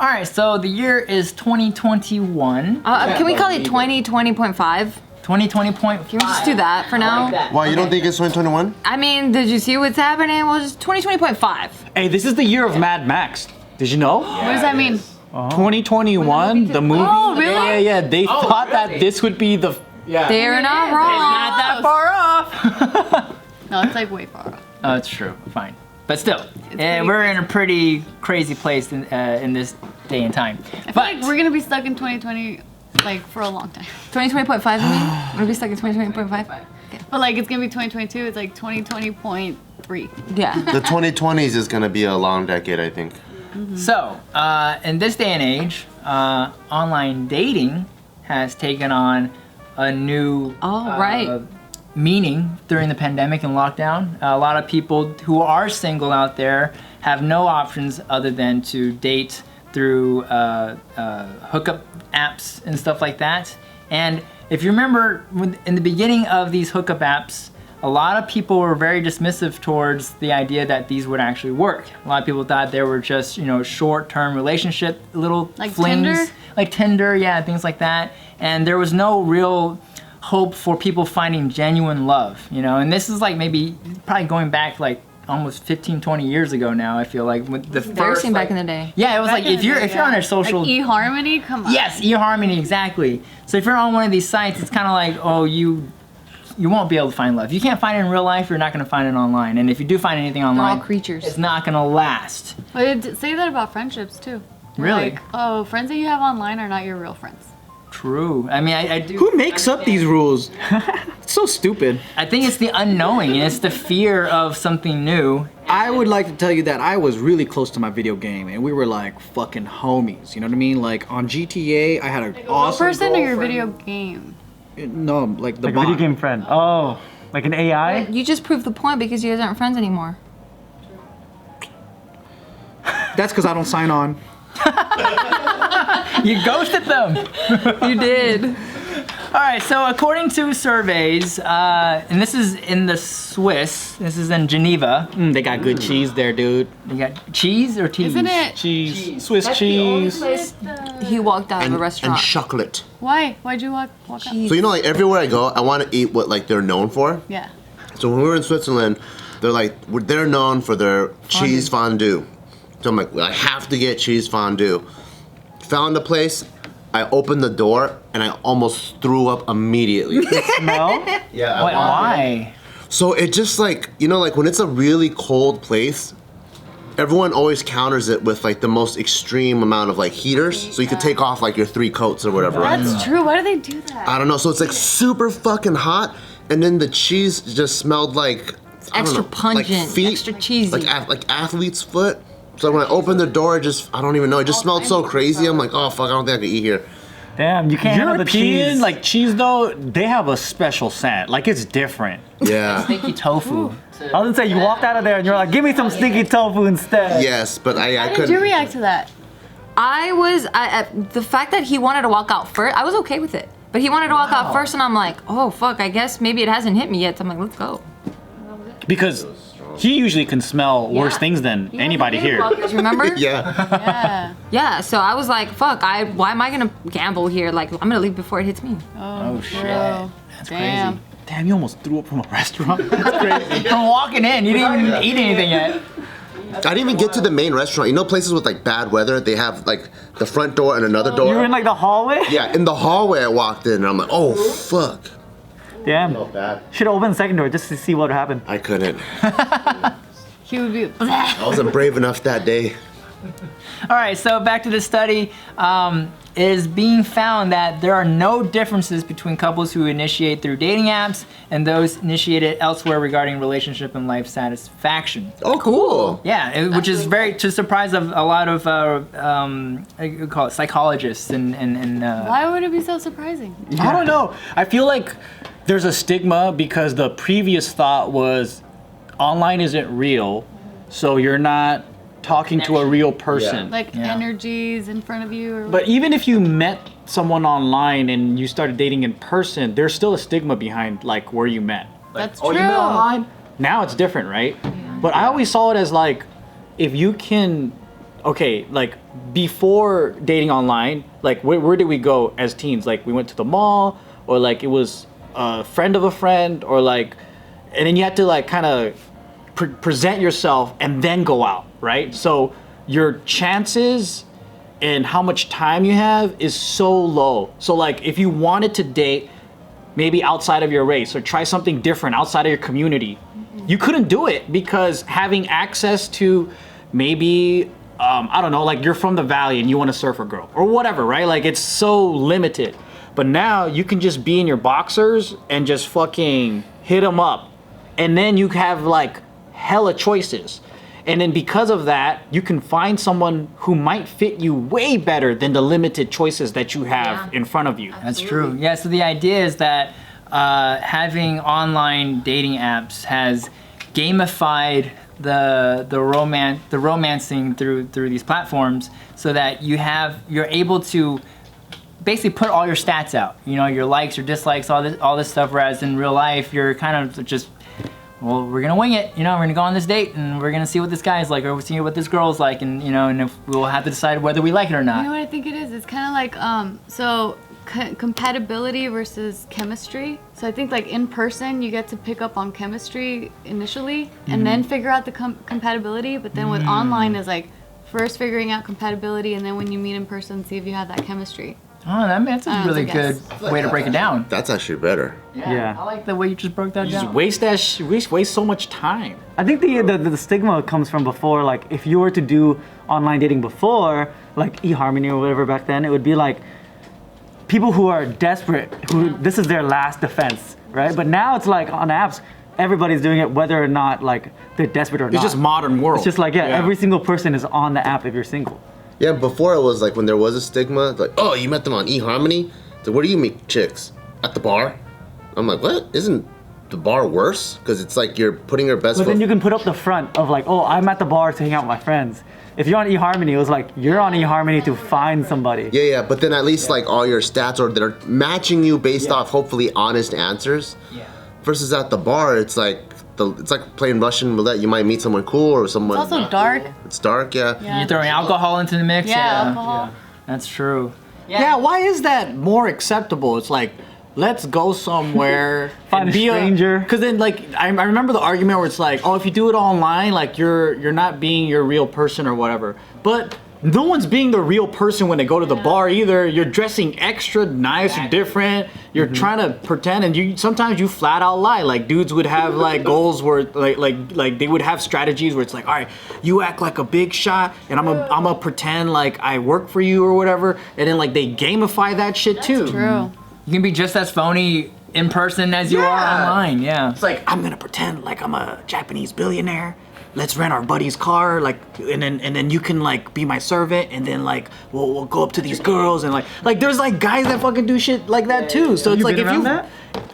All right, so the year is 2021. Can we call it 2020.5? 2020.5. Can we just do that for now? Why, you don't think it's 2021? I mean, did you see what's happening? Well, just 2020.5. Hey, this is the year of Mad Max. Did you know? What does that mean? 2021, the movie. Oh, really? Yeah. They thought that this would be the. Yeah. They're not wrong. Not that far off. No, it's like way far off. Oh, it's true. Fine. But still, we're in a pretty crazy place in this day and time. I feel like we're gonna be stuck in 2020 like for a long time. 2020.5, you mean? We're gonna be stuck in 2020.5? Okay. But like it's gonna be 2022, it's like 2020.3. Yeah. The 2020s is gonna be a long decade, I think. So, in this day and age, online dating has taken on a new meaning during the pandemic and lockdown. A lot of people who are single out there have no options other than to date through hookup apps and stuff like that. And if you remember, in the beginning of these hookup apps, a lot of people were very dismissive towards the idea that these would actually work. A lot of people thought they were just, short-term relationship, little like flings. Tinder? Like Tinder, yeah, things like that. And there was no real hope for people finding genuine love, And this is like probably going back like almost 15, 20 years ago now, I feel like. With the Embarrassing back in the day. Yeah, it was like if you're on a social... Like eHarmony? Come on. Yes, eHarmony, exactly. So if you're on one of these sites, it's kind of like, oh, you won't be able to find love. If you can't find it in real life, you're not going to find it online. And if you do find anything online, all creatures. It's not going to last. But say that about friendships too. Really? Like, oh, friends that you have online are not your real friends. True. I mean, I do. Who makes up these rules? It's so stupid. I think it's the unknowing, and it's the fear of something new. I would like to tell you that I was really close to my video game, and we were like fucking homies. You know what I mean? Like on GTA, I had an awesome person or your girlfriend. video game? No, like the Like bot. video game friend. Oh, like an AI? You just proved the point because you guys aren't friends anymore. That's because I don't sign on. You ghosted them. You did. All right, so according to surveys, and this is in the Swiss, this is in Geneva. They got good cheese there, dude. You got cheese or teas? Isn't it? Cheese. Swiss cheese. He walked out of a restaurant. And chocolate. Why? Why'd you walk out? So like everywhere I go, I want to eat what like they're known for. Yeah. So when we were in Switzerland, they're known for their cheese fondue. So I'm like, well, I have to get cheese fondue. Found a place. I opened the door and I almost threw up immediately. No? Yeah. Wait, why? So it just like, like when it's a really cold place, everyone always counters it with like the most extreme amount of like heaters. So you could take off like your 3 coats or whatever. That's true. Why do they do that? I don't know. So it's like super fucking hot. And then the cheese just smelled like, Extra pungent, like feet, extra cheesy. Like athlete's foot. So when I opened the door, I don't even know. It just smelled so crazy. I'm like, oh fuck, I don't think I can eat here. Damn, you can't handle the European, cheese. like cheese though, they have a special scent. Like it's different. Yeah. Stinky tofu. I was gonna say, you walked out of there and you're like, give me some stinky tofu instead. Yes, but I How did couldn't. you react to that? The fact that he wanted to walk out first, I was okay with it. But he wanted to walk out first and I'm like, oh fuck, I guess maybe it hasn't hit me yet. So I'm like, let's go. Because he usually can smell worse things than anybody here. Remember? Yeah. Yeah. Yeah, so I was like, fuck, why am I gonna gamble here? Like, I'm gonna leave before it hits me. Oh shit. Bro. That's Damn. crazy. Damn, you almost threw up from a restaurant. That's crazy. From walking in, you didn't even eat anything yet. I didn't even get to the main restaurant. You know places with like bad weather, they have like the front door and another door? You were in like the hallway? Yeah, in the hallway I walked in and I'm like, oh fuck. Damn. Bad. Should have opened the second door just to see what would happen. I couldn't. He would be. I wasn't brave enough that day. All right, so back to the study. It is being found that there are no differences between couples who initiate through dating apps and those initiated elsewhere regarding relationship and life satisfaction. Oh, cool. Yeah, which is very to surprise of a lot of you call it psychologists and Why would it be so surprising? I don't know. I feel like there's a stigma because the previous thought was online isn't real, so you're not talking to a real person. Like energies in front of you or But even if you met someone online and you started dating in person, there's still a stigma behind like where you met. That's Oh, true. you met online? Now it's different, right? But I always saw it as like, if you can okay, like before dating online, like where did we go as teens? Like we went to the mall, or like it was a friend of a friend, or like, and then you had to like kind of present yourself and then go out, right? So your chances and how much time you have is so low. So like if you wanted to date maybe outside of your race or try something different outside of your community, you couldn't do it because having access to maybe I don't know, like you're from the valley and you want to surf a girl or whatever, right? Like it's so limited. But now you can just be in your boxers and just fucking hit them up, and then you have like hella choices. And then because of that, you can find someone who might fit you way better than the limited choices that you have in front of you. That's true. Yeah, so the idea is that having online dating apps has gamified the romancing through these platforms, so that you're able to basically put all your stats out. You know, your likes, your dislikes, all this stuff. Whereas in real life, you're kind of just, well, we're gonna wing it. You know, we're gonna go on this date and we're gonna see what this guy's like, or we'll see what this girl's like, and you know, and if we'll have to decide whether we like it or not. You know what I think it is? It's kind of like compatibility versus chemistry. So I think like in person you get to pick up on chemistry initially and then figure out the compatibility. But then with online is like first figuring out compatibility, and then when you meet in person, see if you have that chemistry. Oh, that's a really good way to break it down. That's actually better. Yeah. I like the way you just broke that You down. just waste so much time. I think the stigma comes from before. Like if you were to do online dating before, like eHarmony or whatever back then, it would be like people who are desperate, who this is their last defense, right? But now it's like on apps, everybody's doing it whether or not like they're desperate or not. It's just modern world. It's just like, every single person is on the app if you're single. Yeah, before it was like when there was a stigma, like, oh, you met them on eHarmony? So where do you meet chicks? At the bar? I'm like, what? Isn't the bar worse? Because it's like you're putting your best But foot. then you can put up the front of like, oh, I'm at the bar to hang out with my friends. If you're on eHarmony, it was like, you're on eHarmony to find somebody. Yeah, but then at least like all your stats are they're matching you based off hopefully honest answers. Yeah. Versus at the bar, it's like playing Russian roulette. You might meet someone cool or someone. It's also dark. It's dark, yeah. You're throwing alcohol into the mix. Yeah, alcohol. That's true. Yeah, why is that more acceptable? It's like, let's go somewhere Find and a be stranger. Because then, like, I remember the argument where it's like, oh, if you do it online, like you're not being your real person or whatever. But no one's being the real person when they go to the bar either. You're dressing extra nice or different. You're trying to pretend, and sometimes you flat out lie. Like dudes would have like goals where like they would have strategies where it's like, all right, you act like a big shot, and I'm a pretend like I work for you or whatever, and then like they gamify that shit too. True. You can be just as phony in person as you are online. Yeah. It's like, I'm gonna pretend like I'm a Japanese billionaire. Let's rent our buddy's car, like, and then you can like be my servant, and then like we'll go up to these girls, and like there's like guys that fucking do shit like that too. So it's like if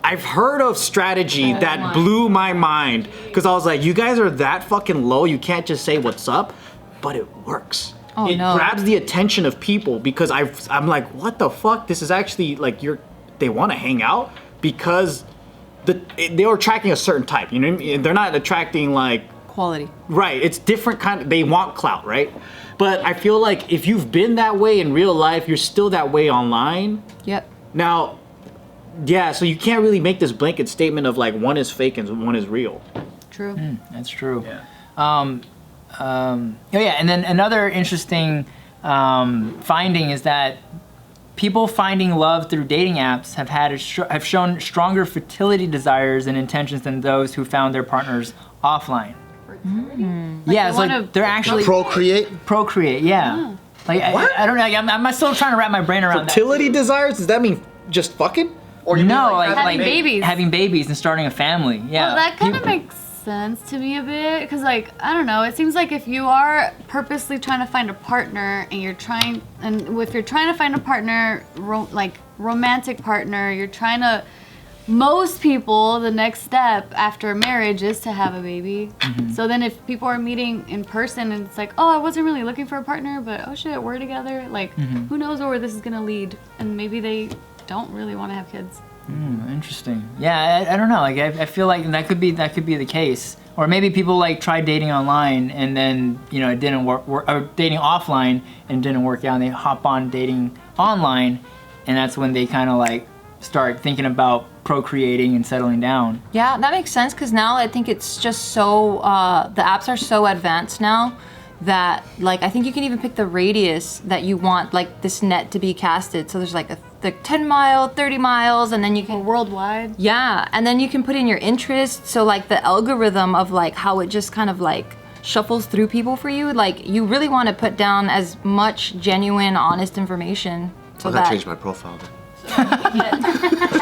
I've heard of strategy that blew my mind, because I was like, you guys are that fucking low, you can't just say what's up, but it works. Oh, it no. grabs the attention of people because I'm like, what the fuck? This is actually like they want to hang out because they were attracting a certain type. You know what I mean? They're not attracting like Quality. right. It's different kind of. They want clout, right? But I feel like if you've been that way in real life, you're still that way online. Yep. Now, yeah. So you can't really make this blanket statement of like one is fake and one is real. True. That's true. Yeah. And then another interesting finding is that people finding love through dating apps have shown stronger fertility desires and intentions than those who found their partners offline. Yeah, it's like they're actually procreate. Yeah. Like I don't know. I'm still trying to wrap my brain around Fertility desires? Does that mean just fucking? Or you no, like having babies. Having babies and starting a family. Yeah. Well, that kind of makes sense to me a bit, because like I don't know, it seems like if you are purposely trying to find a partner and if you're trying to find a partner, like romantic partner, you're trying to. Most people, the next step after marriage is to have a baby. So then if people are meeting in person and it's like, oh, I wasn't really looking for a partner, but oh shit, we're together. Like, who knows where this is gonna lead? And maybe they don't really want to have kids. Interesting. Yeah, I don't know. Like I feel like that could be the case, Or maybe people like tried dating online and then, you know, it didn't work, or dating offline and didn't work out, and they hop on dating online, and that's when they kind of like start thinking about procreating and settling down. Yeah, that makes sense, because now I think it's just so, the apps are so advanced now that, like, I think you can even pick the radius that you want, like, this net to be casted. So there's like the 10 mile, 30 miles, and then you can... Worldwide. Yeah, and then you can put in your interests. So like the algorithm of like how it just kind of like shuffles through people for you, like you really want to put down as much genuine, honest information. So I'm that... gonna change my profile then.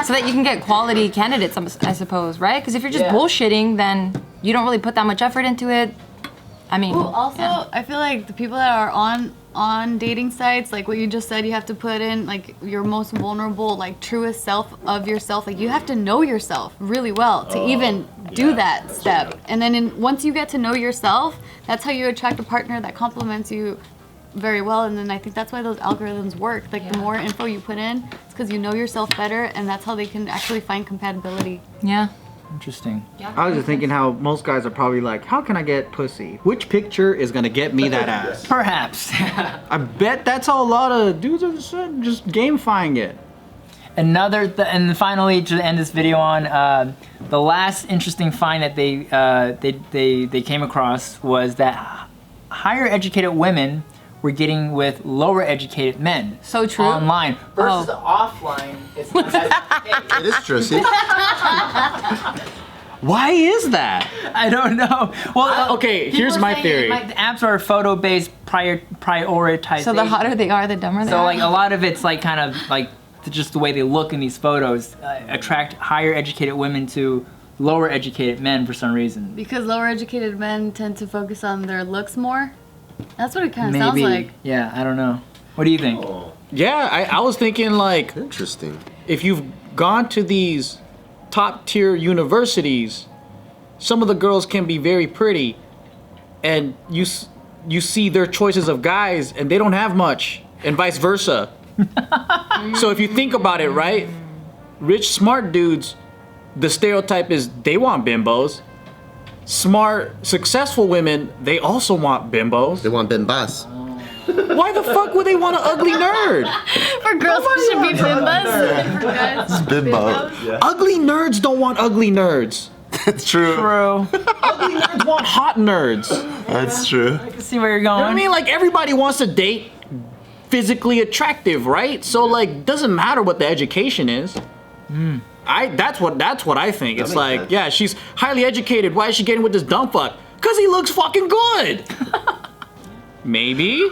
so that you can get quality candidates, I suppose, right? Because if you're just bullshitting, then you don't really put that much effort into it. I mean, well, also, I feel like the people that are on dating sites, like what you just said, you have to put in like your most vulnerable, like truest self of yourself. Like you have to know yourself really well to even do that step. And then once you get to know yourself, that's how you attract a partner that complements you very well. And then I think that's why those algorithms work. Like the more info you put in, it's because you know yourself better, and that's how they can actually find compatibility. Yeah. Interesting. I was just thinking how most guys are probably like, how can I get pussy? Which picture is gonna get me that ass? Perhaps. I bet that's how a lot of dudes are just gamifying it. And finally, to end this video on, the last interesting find that they came across was that higher educated women were getting with lower educated men. So true. Online versus offline. It's not that It is true, see? Why is that? I don't know. Well, okay, people here's are my saying theory. the apps are photo-based prioritization. So the hotter they are, the dumber they So are. like a lot of it's like kind of like just the way they look in these photos attract higher educated women to lower educated men for some reason. Because lower educated men tend to focus on their looks more. That's what it kind of sounds like. Yeah, I don't know. What do you think? Yeah, I was thinking like, Interesting. if you've gone to these top tier universities, some of the girls can be very pretty, and you see their choices of guys and they don't have much, and vice versa. So if you think about it, right, rich smart dudes, the stereotype is they want bimbos. Smart successful women, they also want bimbos. They want bimbas. Why the fuck would they want an ugly nerd? For girls, it should be bimbas. For guys, Bimbo. Ugly nerds don't want ugly nerds. That's true. Bro, Ugly nerds want hot nerds. That's true. I can see where you're You know going. what I mean? Like everybody wants to date physically attractive, right? So like, doesn't matter what the education is. That's what I think. It's makes like, sense. yeah, she's highly educated. Why is she getting with this dumb fuck? Cause he looks fucking good. Maybe.